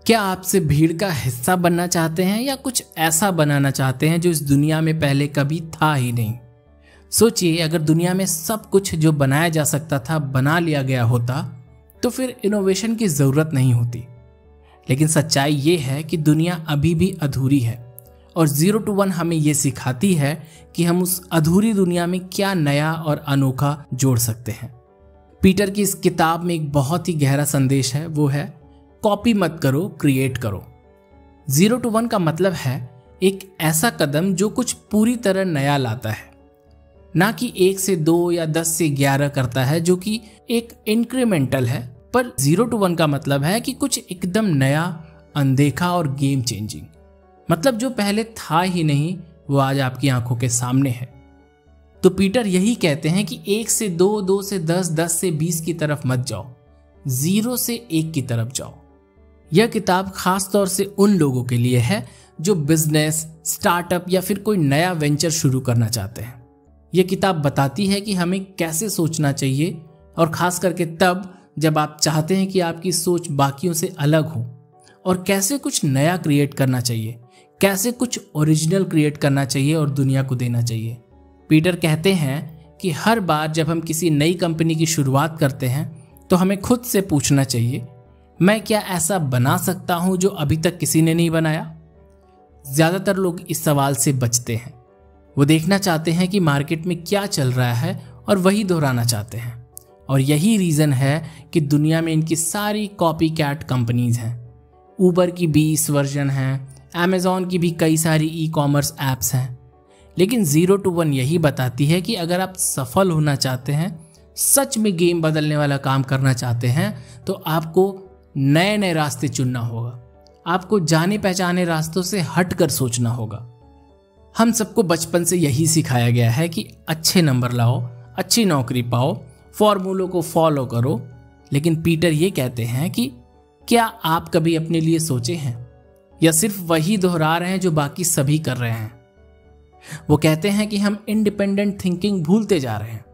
क्या आप सिर्फ भीड़ का हिस्सा बनना चाहते हैं या कुछ ऐसा बनाना चाहते हैं जो इस दुनिया में पहले कभी था ही नहीं? सोचिए, अगर दुनिया में सब कुछ जो बनाया जा सकता था बना लिया गया होता तो फिर इनोवेशन की जरूरत नहीं होती। लेकिन सच्चाई ये है कि दुनिया अभी भी अधूरी है और 0 to 1 हमें ये सिखाती है कि हम उस अधूरी दुनिया में क्या नया और अनोखा जोड़ सकते हैं। पीटर की इस किताब में एक बहुत ही गहरा संदेश है, वो है कॉपी मत करो, क्रिएट करो। 0 to 1 का मतलब है एक ऐसा कदम जो कुछ पूरी तरह नया लाता है, ना कि 1 से 2 या 10 से 11 करता है जो कि एक इंक्रीमेंटल है। पर 0 to 1 का मतलब है कि कुछ एकदम नया, अनदेखा और गेम चेंजिंग। मतलब जो पहले था ही नहीं वो आज आपकी आंखों के सामने है। तो पीटर यही कहते हैं कि 1 से 2, 2 से 10, 10 से 20 की तरफ मत जाओ, 0 से 1 की तरफ जाओ। यह किताब खास तौर से उन लोगों के लिए है जो बिजनेस, स्टार्टअप या फिर कोई नया वेंचर शुरू करना चाहते हैं। यह किताब बताती है कि हमें कैसे सोचना चाहिए, और खास करके तब जब आप चाहते हैं कि आपकी सोच बाकियों से अलग हो, और कैसे कुछ नया क्रिएट करना चाहिए, कैसे कुछ ओरिजिनल क्रिएट करना चाहिए और दुनिया को देना चाहिए। पीटर कहते हैं कि हर बार जब हम किसी नई कंपनी की शुरुआत करते हैं तो हमें खुद से पूछना चाहिए, मैं क्या ऐसा बना सकता हूं जो अभी तक किसी ने नहीं बनाया? ज्यादातर लोग इस सवाल से बचते हैं। वो देखना चाहते हैं कि मार्केट में क्या चल रहा है और वही दोहराना चाहते हैं। और यही रीजन है कि दुनिया में इनकी सारी कॉपी कैट कंपनीज हैं। ऊबर की 20 वर्जन हैं, अमेजॉन की भी कई सारी ई-कॉमर्स ऐप्स हैं। लेकिन 0 to 1 यही बताती है कि अगर आप सफल होना चाहते हैं, सच में गेम बदलने वाला काम करना चाहते हैं, तो आपको नए नए रास्ते चुनना होगा। आपको जाने पहचाने रास्तों से हटकर सोचना होगा। हम सबको बचपन से यही सिखाया गया है कि अच्छे नंबर लाओ, अच्छी नौकरी पाओ, फॉर्मूलों को फॉलो करो। लेकिन पीटर ये कहते हैं कि क्या आप कभी अपने लिए सोचे हैं या सिर्फ वही दोहरा रहे हैं जो बाकी सभी कर रहे हैं? वो कहते हैं कि हम इंडिपेंडेंट थिंकिंग भूलते जा रहे हैं।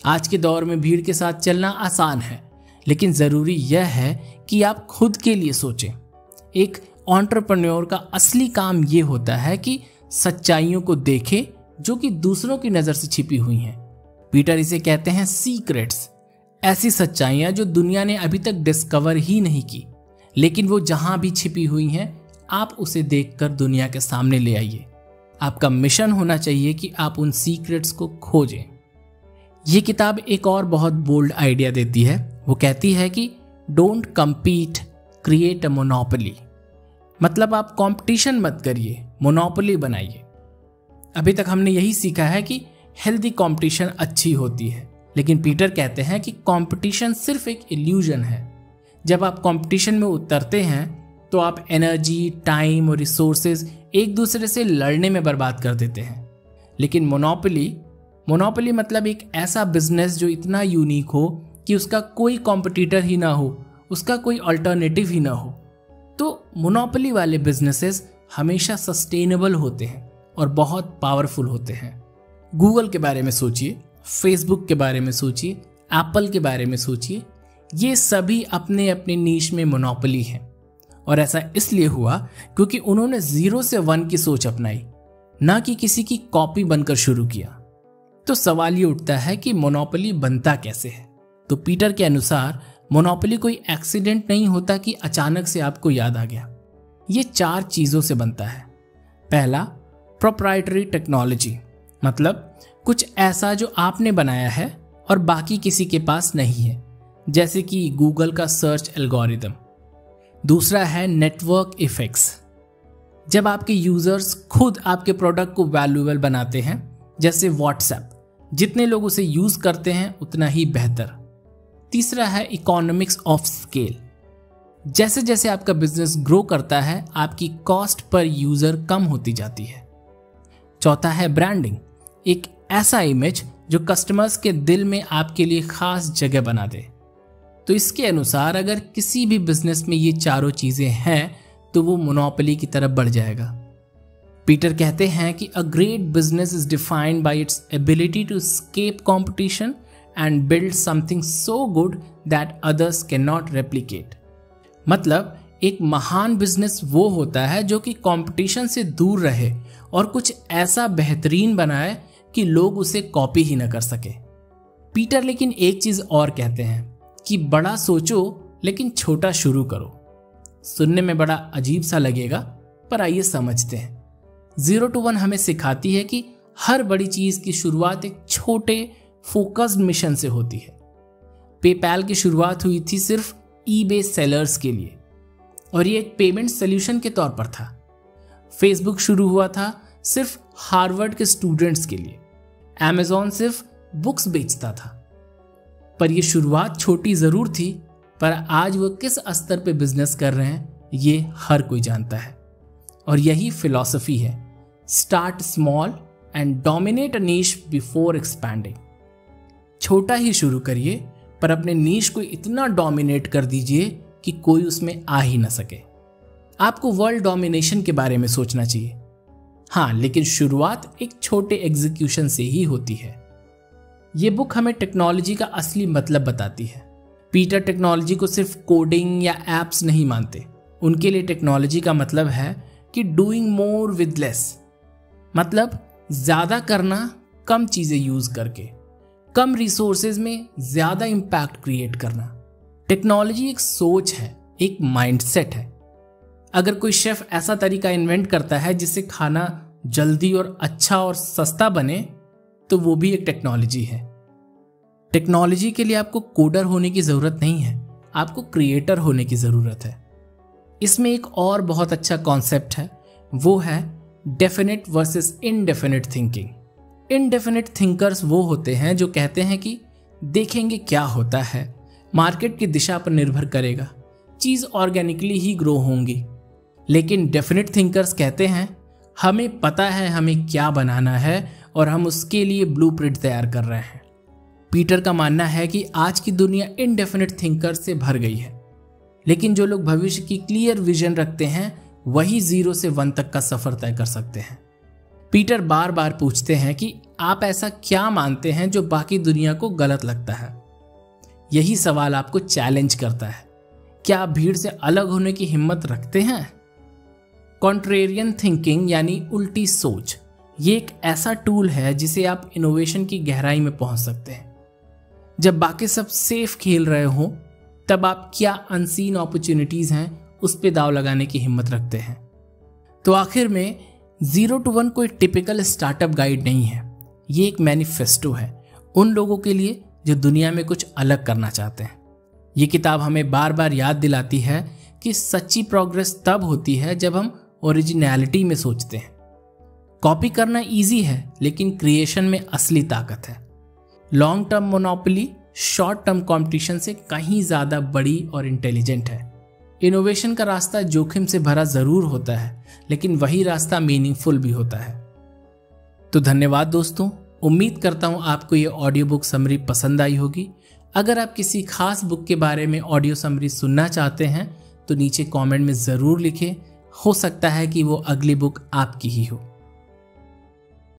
आज के दौर में भीड़ के साथ चलना आसान है, लेकिन जरूरी यह है कि आप खुद के लिए सोचें। एक एंटरप्रेन्योर का असली काम यह होता है कि सच्चाइयों को देखे जो कि दूसरों की नजर से छिपी हुई हैं। पीटर इसे कहते हैं सीक्रेट्स, ऐसी सच्चाइयां जो दुनिया ने अभी तक डिस्कवर ही नहीं की, लेकिन वो जहां भी छिपी हुई हैं आप उसे देखकर दुनिया के सामने ले आइए। आपका मिशन होना चाहिए कि आप उन सीक्रेट्स को खोजें। ये किताब एक और बहुत बोल्ड आइडिया देती है। वो कहती है कि don't compete, create a monopoly. मतलब आप कंपटीशन मत करिए, मोनोपोली बनाइए। अभी तक हमने यही सीखा है कि हेल्दी कंपटीशन अच्छी होती है, लेकिन पीटर कहते हैं कि कंपटीशन सिर्फ एक इल्यूजन है। जब आप कंपटीशन में उतरते हैं तो आप एनर्जी, टाइम और रिसोर्सेज एक दूसरे से लड़ने में बर्बाद कर देते हैं। लेकिन मोनोपोली मतलब एक ऐसा बिजनेस जो इतना यूनिक हो कि उसका कोई कॉम्पिटिटर ही ना हो, उसका कोई अल्टरनेटिव ही ना हो। तो मोनोपोली वाले बिजनेसेस हमेशा सस्टेनेबल होते हैं और बहुत पावरफुल होते हैं। गूगल के बारे में सोचिए, फेसबुक के बारे में सोचिए, एप्पल के बारे में सोचिए। ये सभी अपने अपने नीश में मोनोपोली हैं, और ऐसा इसलिए हुआ क्योंकि उन्होंने 0 से 1 की सोच अपनाई, ना कि किसी की कॉपी बनकर शुरू किया। तो सवाल ये उठता है कि मोनोपोली बनता कैसे है? तो पीटर के अनुसार मोनोपोली कोई एक्सीडेंट नहीं होता कि अचानक से आपको याद आ गया। ये 4 चीजों से बनता है। पहला, प्रोप्राइटरी टेक्नोलॉजी, मतलब कुछ ऐसा जो आपने बनाया है और बाकी किसी के पास नहीं है, जैसे कि गूगल का सर्च एल्गोरिदम। दूसरा है नेटवर्क इफेक्ट्स, जब आपके यूजर्स खुद आपके प्रोडक्ट को वैल्यूएबल बनाते हैं, जैसे व्हाट्सएप, जितने लोग उसे यूज करते हैं उतना ही बेहतर। तीसरा है इकोनॉमिक्स ऑफ स्केल, जैसे जैसे आपका बिजनेस ग्रो करता है आपकी कॉस्ट पर यूजर कम होती जाती है। चौथा है ब्रांडिंग, एक ऐसा इमेज जो कस्टमर्स के दिल में आपके लिए खास जगह बना दे। तो इसके अनुसार अगर किसी भी बिजनेस में ये चारों चीजें हैं तो वो मोनोपोली की तरफ बढ़ जाएगा। पीटर कहते हैं कि a great business is defined by its ability to escape competition and build something so good that others can not replicate. मतलब एक महान बिजनेस वो होता है जो कि कंपटीशन से दूर रहे और कुछ ऐसा बेहतरीन बनाए कि लोग उसे कॉपी ही न कर सके। पीटर लेकिन एक चीज और कहते हैं कि बड़ा सोचो लेकिन छोटा शुरू करो। सुनने में बड़ा अजीब सा लगेगा, पर आइए समझते हैं। 0 to 1 हमें सिखाती है कि हर बड़ी चीज की शुरुआत एक छोटे फोकस्ड मिशन से होती है। पेपैल की शुरुआत हुई थी सिर्फ ईबे सेलर्स के लिए और ये एक पेमेंट सोल्यूशन के तौर पर था। फेसबुक शुरू हुआ था सिर्फ हार्वर्ड के स्टूडेंट्स के लिए। अमेज़न सिर्फ बुक्स बेचता था। पर यह शुरुआत छोटी जरूर थी, पर आज वो किस स्तर पे बिजनेस कर रहे हैं ये हर कोई जानता है। और यही फिलॉसफी है, start small and dominate a niche before expanding. छोटा ही शुरू करिए, पर अपने नीश को इतना डोमिनेट कर दीजिए कि कोई उसमें आ ही ना सके। आपको वर्ल्ड डोमिनेशन के बारे में सोचना चाहिए, हाँ, लेकिन शुरुआत एक छोटे एग्जीक्यूशन से ही होती है। ये बुक हमें टेक्नोलॉजी का असली मतलब बताती है। पीटर टेक्नोलॉजी को सिर्फ कोडिंग या एप्स नहीं मानते। उनके लिए टेक्नोलॉजी का मतलब है कि डूइंग मोर विद लेस, मतलब ज्यादा करना कम चीजें यूज करके, कम रिसोर्सेज में ज्यादा इंपैक्ट क्रिएट करना। टेक्नोलॉजी एक सोच है, एक माइंडसेट है। अगर कोई शेफ ऐसा तरीका इन्वेंट करता है जिससे खाना जल्दी और अच्छा और सस्ता बने, तो वो भी एक टेक्नोलॉजी है। टेक्नोलॉजी के लिए आपको कोडर होने की जरूरत नहीं है, आपको क्रिएटर होने की जरूरत है। इसमें एक और बहुत अच्छा कॉन्सेप्ट है, वो है definite versus indefinite thinking. Indefinite thinkers वो होते हैं जो कहते हैं कि देखेंगे क्या होता है, मार्केट की दिशा पर निर्भर करेगा, चीज ऑर्गेनिकली ही ग्रो होंगी। लेकिन डेफिनेट थिंकर्स कहते हैं हमें पता है हमें क्या बनाना है और हम उसके लिए ब्लूप्रिंट तैयार कर रहे हैं। पीटर का मानना है कि आज की दुनिया इनडेफिनेट थिंकर्स से भर गई है, लेकिन जो लोग भविष्य की क्लियर विजन रखते हैं वही 0 से 1 तक का सफर तय कर सकते हैं। पीटर बार बार पूछते हैं कि आप ऐसा क्या मानते हैं जो बाकी दुनिया को गलत लगता है। यही सवाल आपको चैलेंज करता है, क्या आप भीड़ से अलग होने की हिम्मत रखते हैं? कॉन्ट्रेरियन थिंकिंग यानी उल्टी सोच, ये एक ऐसा टूल है जिसे आप इनोवेशन की गहराई में पहुंच सकते हैं। जब बाकी सब सेफ खेल रहे हो, तब आप क्या अनसीन अपॉर्चुनिटीज हैं उस पे दाव लगाने की हिम्मत रखते हैं। तो आखिर में 0 to 1 कोई टिपिकल स्टार्टअप गाइड नहीं है, ये एक मैनिफेस्टो है उन लोगों के लिए जो दुनिया में कुछ अलग करना चाहते हैं। ये किताब हमें बार बार याद दिलाती है कि सच्ची प्रोग्रेस तब होती है जब हम ओरिजिनलिटी में सोचते हैं। कॉपी करना इजी है, लेकिन क्रिएशन में असली ताकत है। Long term monopoly short term competition से कहीं ज्यादा बड़ी और इंटेलिजेंट है। इनोवेशन का रास्ता जोखिम से भरा जरूर होता है, लेकिन वही रास्ता मीनिंगफुल भी होता है। तो धन्यवाद दोस्तों, उम्मीद करता हूं आपको ये ऑडियो बुक समरी पसंद आई होगी। अगर आप किसी खास बुक के बारे में ऑडियो समरी सुनना चाहते हैं तो नीचे कमेंट में जरूर लिखें, हो सकता है कि वो अगली बुक आपकी ही हो।